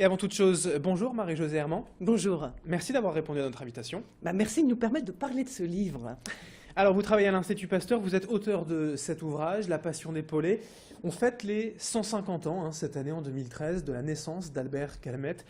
Et avant toute chose, bonjour Marie-Josée Herman. Bonjour. Merci d'avoir répondu à notre invitation. Merci de nous permettre de parler de ce livre. Alors, vous travaillez à l'Institut Pasteur, vous êtes auteur de cet ouvrage, La Passion d'Épaulé. On fête les 150 ans, cette année, en 2013, de la naissance d'Albert Calmette.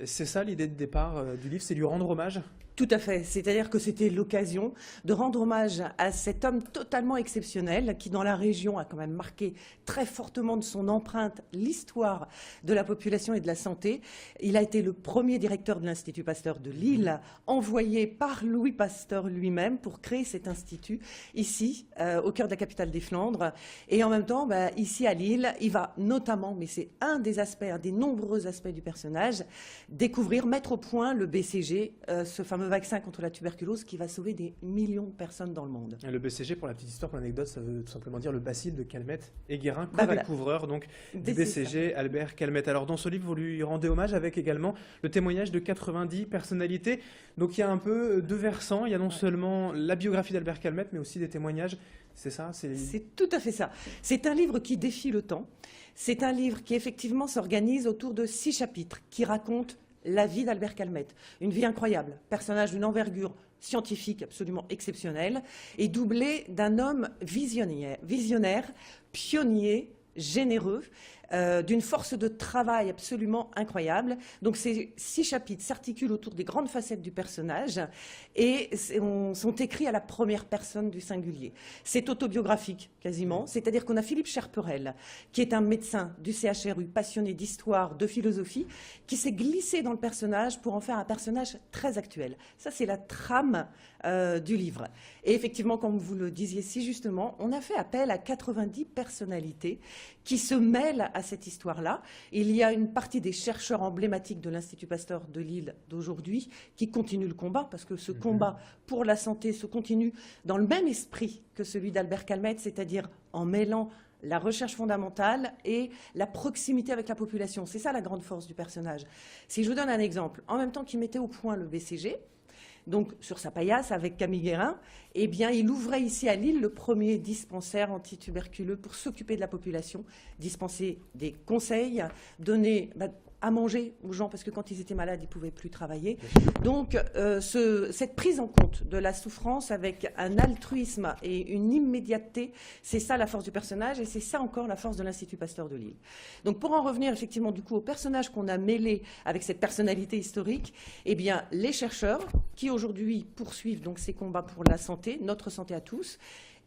C'est ça l'idée de départ du livre, c'est lui rendre hommage? Tout à fait. C'est-à-dire que c'était l'occasion de rendre hommage à cet homme totalement exceptionnel qui, dans la région, a quand même marqué très fortement de son empreinte l'histoire de la population et de la santé. Il a été le premier directeur de l'Institut Pasteur de Lille, envoyé par Louis Pasteur lui-même pour créer cet institut ici, au cœur de la capitale des Flandres. Et en même temps, ici à Lille, il va notamment, mais c'est un des aspects, un des nombreux aspects du personnage, découvrir, mettre au point le BCG, ce fameux vaccin contre la tuberculose qui va sauver des millions de personnes dans le monde. Le BCG, pour la petite histoire, pour l'anecdote, ça veut tout simplement dire le bacille de Calmette et Guérin, co-découvreur donc du BCG, Albert Calmette. Alors dans ce livre, vous lui rendez hommage avec également le témoignage de 90 personnalités. Donc il y a un peu deux versants, il y a non seulement la biographie d'Albert Calmette, mais aussi des témoignages. C'est ça? C'est tout à fait ça. C'est un livre qui défie le temps. C'est un livre qui effectivement s'organise autour de 6 chapitres qui racontent la vie d'Albert Calmette. Une vie incroyable, personnage d'une envergure scientifique absolument exceptionnelle et doublé d'un homme visionnaire, pionnier, généreux, d'une force de travail absolument incroyable. Donc ces 6 chapitres s'articulent autour des grandes facettes du personnage et sont écrits à la première personne du singulier. C'est autobiographique quasiment, c'est-à-dire qu'on a Philippe Cherperel, qui est un médecin du CHRU, passionné d'histoire, de philosophie, qui s'est glissé dans le personnage pour en faire un personnage très actuel. Ça, c'est la trame du livre. Et effectivement, comme vous le disiez si justement, on a fait appel à 90 personnalités qui se mêlent à cette histoire-là. Il y a une partie des chercheurs emblématiques de l'Institut Pasteur de Lille d'aujourd'hui qui continuent le combat, parce que ce combat pour la santé se continue dans le même esprit que celui d'Albert Calmette, c'est-à-dire en mêlant la recherche fondamentale et la proximité avec la population. C'est ça la grande force du personnage. Si je vous donne un exemple, en même temps qu'il mettait au point le BCG, donc sur sa paillasse avec Camille Guérin, eh bien, il ouvrait ici à Lille le premier dispensaire antituberculeux pour s'occuper de la population, dispenser des conseils, donner à manger aux gens, parce que quand ils étaient malades, ils ne pouvaient plus travailler. Donc, cette prise en compte de la souffrance avec un altruisme et une immédiateté, c'est ça la force du personnage, et c'est ça encore la force de l'Institut Pasteur de Lille. Donc, pour en revenir effectivement du coup au personnage qu'on a mêlé avec cette personnalité historique, eh bien, les chercheurs qui aujourd'hui poursuivent donc ces combats pour la santé, notre santé à tous,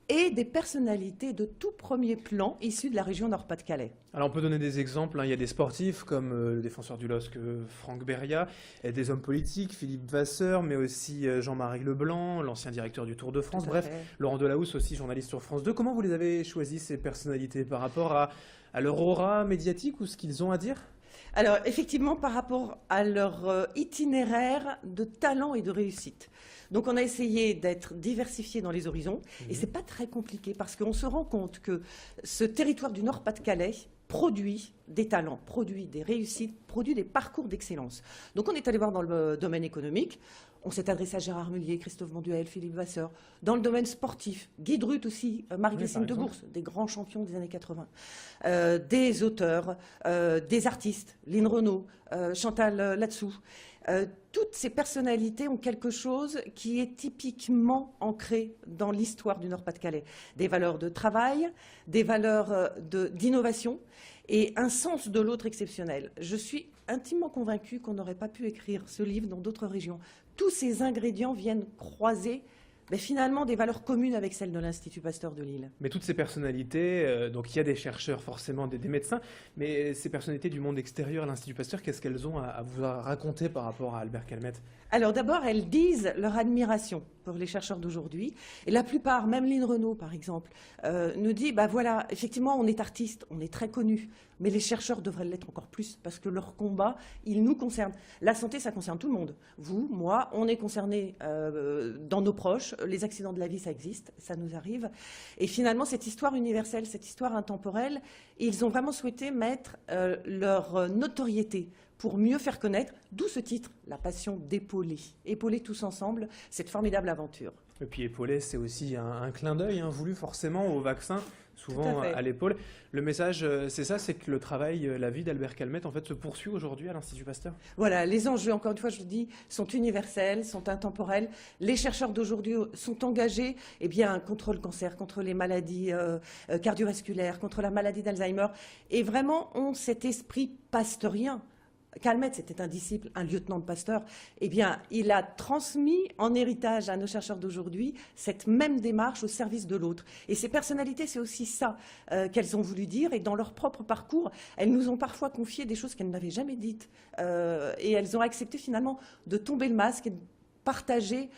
et des personnalités de tout premier plan issues de la région Nord-Pas-de-Calais. Alors on peut donner des exemples, il y a des sportifs comme le défenseur du LOSC Franck Beria, et des hommes politiques, Philippe Vasseur, mais aussi Jean-Marie Leblanc, l'ancien directeur du Tour de France, bref, Laurent Delahousse aussi, journaliste sur France 2. Comment vous les avez choisis, ces personnalités, par rapport à leur aura médiatique ou ce qu'ils ont à dire ? Alors, effectivement, par rapport à leur itinéraire de talent et de réussite. Donc, on a essayé d'être diversifié dans les horizons. Et ce n'est pas très compliqué parce qu'on se rend compte que ce territoire du Nord-Pas-de-Calais produit des talents, produit des réussites, produit des parcours d'excellence. Donc, on est allé voir dans le domaine économique. On s'est adressé à Gérard Mullier, Christophe Monduel, Philippe Vasseur. Dans le domaine sportif, Guy Drut aussi, Marie-Christine Debourse, des grands champions des années 80. Des auteurs, des artistes, Lynn Renaud, Chantal Latsou. Toutes ces personnalités ont quelque chose qui est typiquement ancré dans l'histoire du Nord-Pas-de-Calais. Des valeurs de travail, des valeurs d'innovation et un sens de l'autre exceptionnel. Je suis intimement convaincue qu'on n'aurait pas pu écrire ce livre dans d'autres régions. Tous ces ingrédients viennent croiser finalement des valeurs communes avec celles de l'Institut Pasteur de Lille. Mais toutes ces personnalités, donc il y a des chercheurs forcément, des médecins, mais ces personnalités du monde extérieur à l'Institut Pasteur, qu'est-ce qu'elles ont à vous raconter par rapport à Albert Calmette? Alors d'abord, elles disent leur admiration pour les chercheurs d'aujourd'hui. Et la plupart, même Lynn Renaud par exemple, nous dit, voilà, effectivement on est artistes, on est très connus, mais les chercheurs devraient l'être encore plus parce que leur combat, il nous concerne. La santé, ça concerne tout le monde. Vous, moi, on est concernés dans nos proches. Les accidents de la vie, ça existe, ça nous arrive. Et finalement, cette histoire universelle, cette histoire intemporelle, ils ont vraiment souhaité mettre leur notoriété pour mieux faire connaître, d'où ce titre, La Passion d'Épauler. Épauler tous ensemble cette formidable aventure. Et puis épauler, c'est aussi un clin d'œil voulu forcément au vaccin souvent fait. à l'épaule. Le message, c'est ça, c'est que le travail, la vie d'Albert Calmette, en fait, se poursuit aujourd'hui à l'Institut Pasteur. Voilà, les enjeux, encore une fois, je le dis, sont universels, sont intemporels. Les chercheurs d'aujourd'hui sont engagés contre le cancer, contre les maladies cardiovasculaires, contre la maladie d'Alzheimer, et vraiment ont cet esprit pasteurien. Calmette, c'était un disciple, un lieutenant de Pasteur. Il a transmis en héritage à nos chercheurs d'aujourd'hui cette même démarche au service de l'autre. Et ces personnalités, c'est aussi ça qu'elles ont voulu dire. Et dans leur propre parcours, elles nous ont parfois confié des choses qu'elles n'avaient jamais dites. Et elles ont accepté finalement de tomber le masque et de partager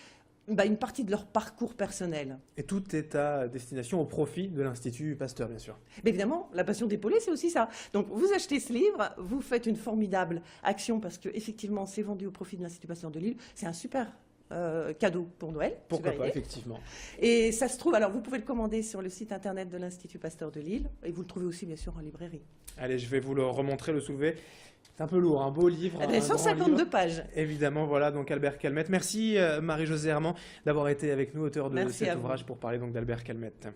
une partie de leur parcours personnel. Et tout est à destination au profit de l'Institut Pasteur, bien sûr. Mais évidemment, la passion d'épauler, c'est aussi ça. Donc, vous achetez ce livre, vous faites une formidable action parce qu'effectivement, c'est vendu au profit de l'Institut Pasteur de Lille. C'est un super cadeau pour Noël. Pourquoi pas, effectivement. Et ça se trouve, alors vous pouvez le commander sur le site internet de l'Institut Pasteur de Lille et vous le trouvez aussi, bien sûr, en librairie. Allez, je vais vous le remontrer, le soulever. C'est un peu lourd, un beau livre. Il y a 152 pages. Évidemment, voilà, donc Albert Calmette. Merci Marie-Josée Herman d'avoir été avec nous, auteur de cet ouvrage, pour parler donc d'Albert Calmette.